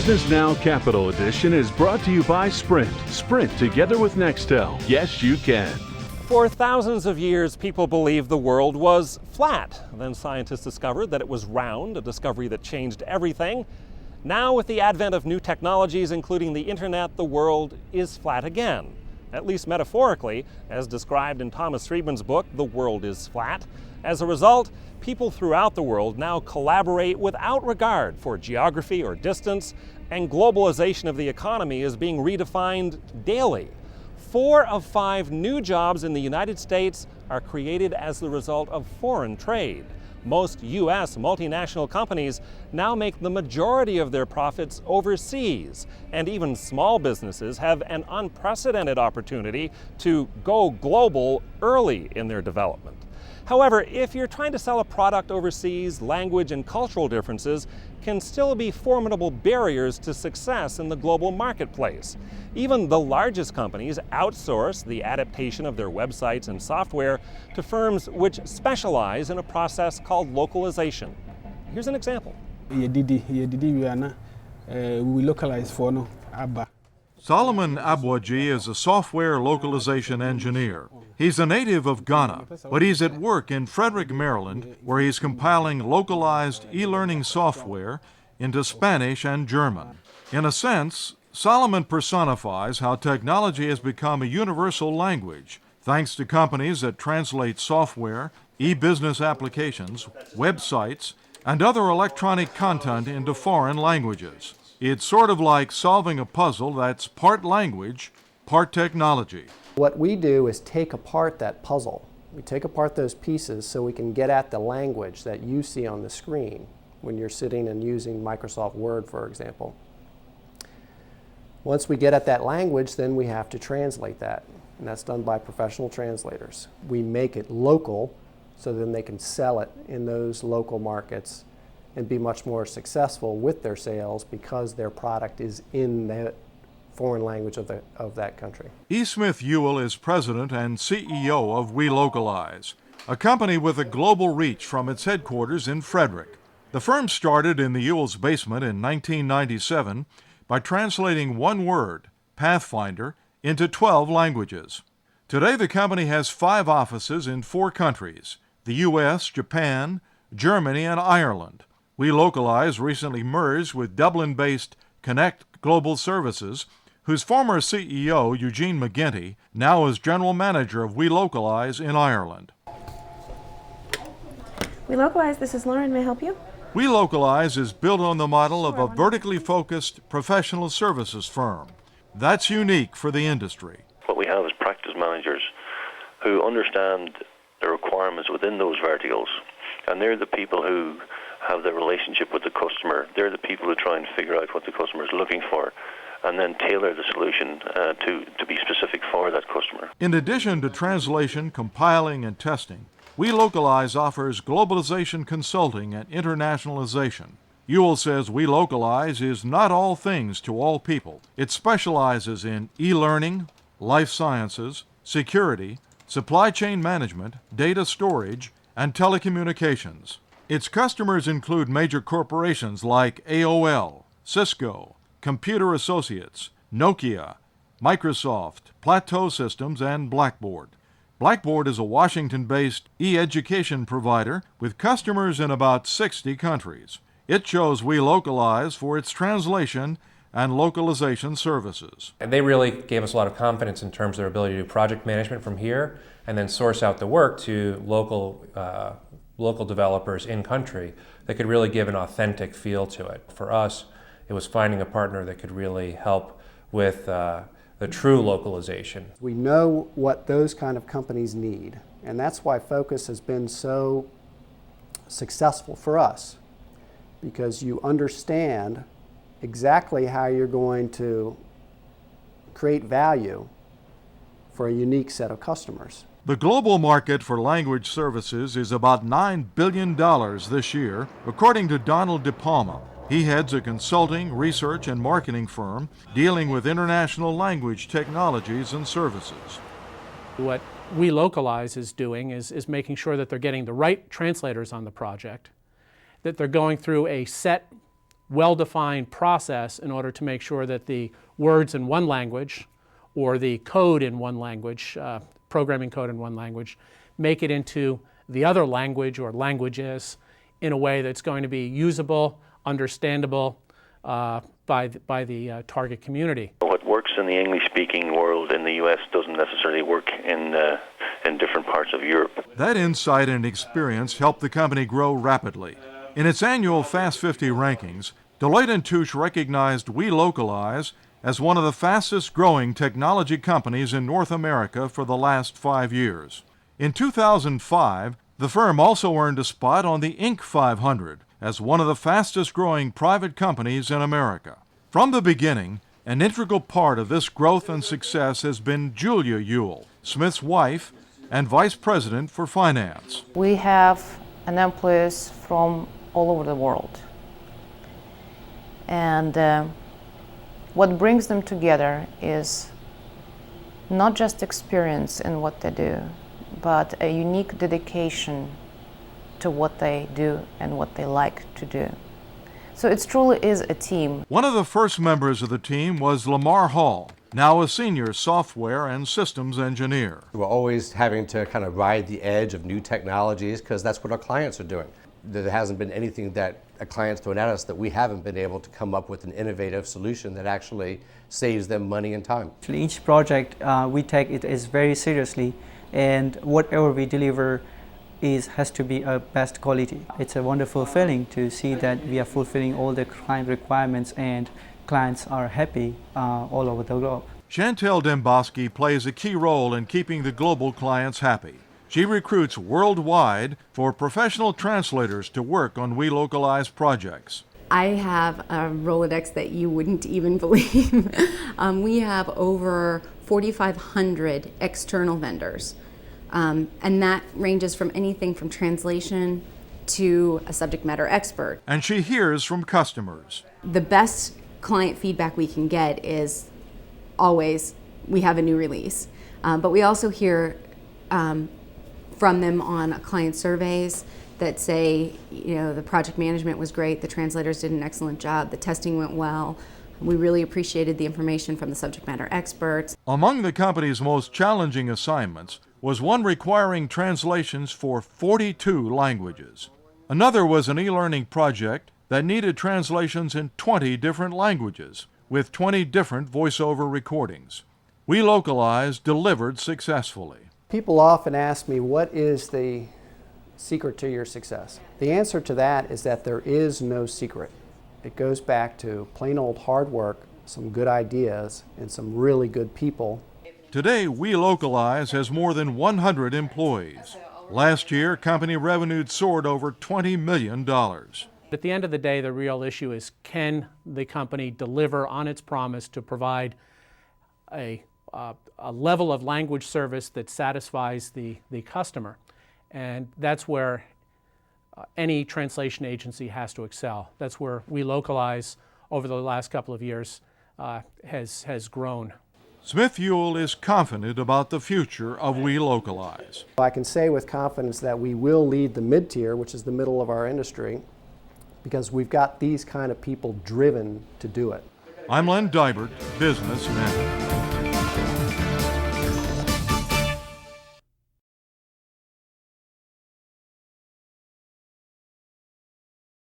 Business Now Capital Edition is brought to you by Sprint. Sprint together with Nextel. Yes, you can. For thousands of years, people believed the world was flat. Then scientists discovered that it was round, a discovery that changed everything. Now, with the advent of new technologies, including the internet, the world is flat again. At least metaphorically, as described in Thomas Friedman's book, The World is Flat. As a result, people throughout the world now collaborate without regard for geography or distance, and globalization of the economy is being redefined daily. 4 of 5 new jobs in the United States are created as the result of foreign trade. Most U.S. multinational companies now make the majority of their profits overseas, and even small businesses have an unprecedented opportunity to go global early in their development. However, if you're trying to sell a product overseas, language and cultural differences can still be formidable barriers to success in the global marketplace. Even the largest companies outsource the adaptation of their websites and software to firms which specialize in a process called localization. Here's an example. Welocalize for no Abba. Solomon Abwaji is a software localization engineer. He's a native of Ghana, but he's at work in Frederick, Maryland, where he's compiling localized e-learning software into Spanish and German. In a sense, Solomon personifies how technology has become a universal language, thanks to companies that translate software, e-business applications, websites, and other electronic content into foreign languages. It's sort of like solving a puzzle that's part language, part technology. What we do is take apart that puzzle. We take apart those pieces so we can get at the language that you see on the screen when you're sitting and using Microsoft Word, for example. Once we get at that language, then we have to translate that, and that's done by professional translators. We make it local so then they can sell it in those local markets and be much more successful with their sales because their product is in the foreign language of that country. E. Smith Ewell is president and CEO of Welocalize, a company with a global reach from its headquarters in Frederick. The firm started in the Ewell's basement in 1997 by translating one word, Pathfinder, into 12 languages. Today the company has 5 offices in 4 countries, the U.S., Japan, Germany, and Ireland. Welocalize recently merged with Dublin-based Connect Global Services, whose former CEO, Eugene McGinty, now is general manager of Welocalize in Ireland. Welocalize, this is Lauren. May I help you? Welocalize is built on the model of a vertically focused professional services firm. That's unique for the industry. What we have is practice managers who understand the requirements within those verticals, and they're the people who have the relationship with the customer. They're the people who try and figure out what the customer is looking for and then tailor the solution to be specific for that customer. In addition to translation, compiling, and testing, Welocalize offers globalization consulting and internationalization. Ewell says Welocalize is not all things to all people. It specializes in e-learning, life sciences, security, supply chain management, data storage, and telecommunications. Its customers include major corporations like AOL, Cisco, Computer Associates, Nokia, Microsoft, Plateau Systems, and Blackboard. Blackboard is a Washington-based e-education provider with customers in about 60 countries. It chose Welocalize for its translation and localization services. And they really gave us a lot of confidence in terms of their ability to do project management from here and then source out the work to local developers in country that could really give an authentic feel to it. For us, it was finding a partner that could really help with the true localization. We know what those kind of companies need, and that's why Focus has been so successful for us, because you understand exactly how you're going to create value for a unique set of customers. The global market for language services is about $9 billion this year, according to Donald DePalma. He heads a consulting, research, and marketing firm dealing with international language technologies and services. What Welocalize is doing is making sure that they're getting the right translators on the project, that they're going through a set well-defined process in order to make sure that the words in one language or the code in one language, programming code in one language, make it into the other language or languages in a way that's going to be usable, understandable by the target community. What works in the English-speaking world in the US doesn't necessarily work in different parts of Europe. That insight and experience helped the company grow rapidly. In its annual Fast 50 rankings, Deloitte & Touche recognized Welocalize as one of the fastest growing technology companies in North America for the last 5 years. In 2005, the firm also earned a spot on the Inc. 500 as one of the fastest growing private companies in America. From the beginning, an integral part of this growth and success has been Julia Ewell, Smith's wife and Vice President for Finance. We have employees from all over the world. And what brings them together is not just experience in what they do, but a unique dedication to what they do and what they like to do. So it truly is a team. One of the first members of the team was Lamar Hall, now a senior software and systems engineer. We're always having to kind of ride the edge of new technologies because that's what our clients are doing. There hasn't been anything that a client's thrown at us that we haven't been able to come up with an innovative solution that actually saves them money and time. Each project we take it is very seriously, and whatever we deliver has to be of best quality. It's a wonderful feeling to see that we are fulfilling all the client requirements and clients are happy all over the globe. Chantel Demboski plays a key role in keeping the global clients happy. She recruits worldwide for professional translators to work on Welocalize projects. I have a Rolodex that you wouldn't even believe. We have over 4,500 external vendors. And that ranges from anything from translation to a subject matter expert. And she hears from customers. The best client feedback we can get is always, we have a new release. But we also hear from them on client surveys that say, you know, the project management was great, the translators did an excellent job, the testing went well. We really appreciated the information from the subject matter experts. Among the company's most challenging assignments was one requiring translations for 42 languages. Another was an e-learning project that needed translations in 20 different languages, with 20 different voiceover recordings. Welocalize delivered successfully. People often ask me, what is the secret to your success? The answer to that is that there is no secret. It goes back to plain old hard work, some good ideas, and some really good people. Today, Welocalize has more than 100 employees. Last year, company revenue soared over $20 million. At the end of the day, the real issue is, can the company deliver on its promise to provide a level of language service that satisfies the customer? And that's where any translation agency has to excel. That's where Welocalize, over the last couple of years, has grown. Smith Ewell is confident about the future of Welocalize. I can say with confidence that we will lead the mid-tier, which is the middle of our industry, because we've got these kind of people driven to do it. I'm Len Dybert, Business Now.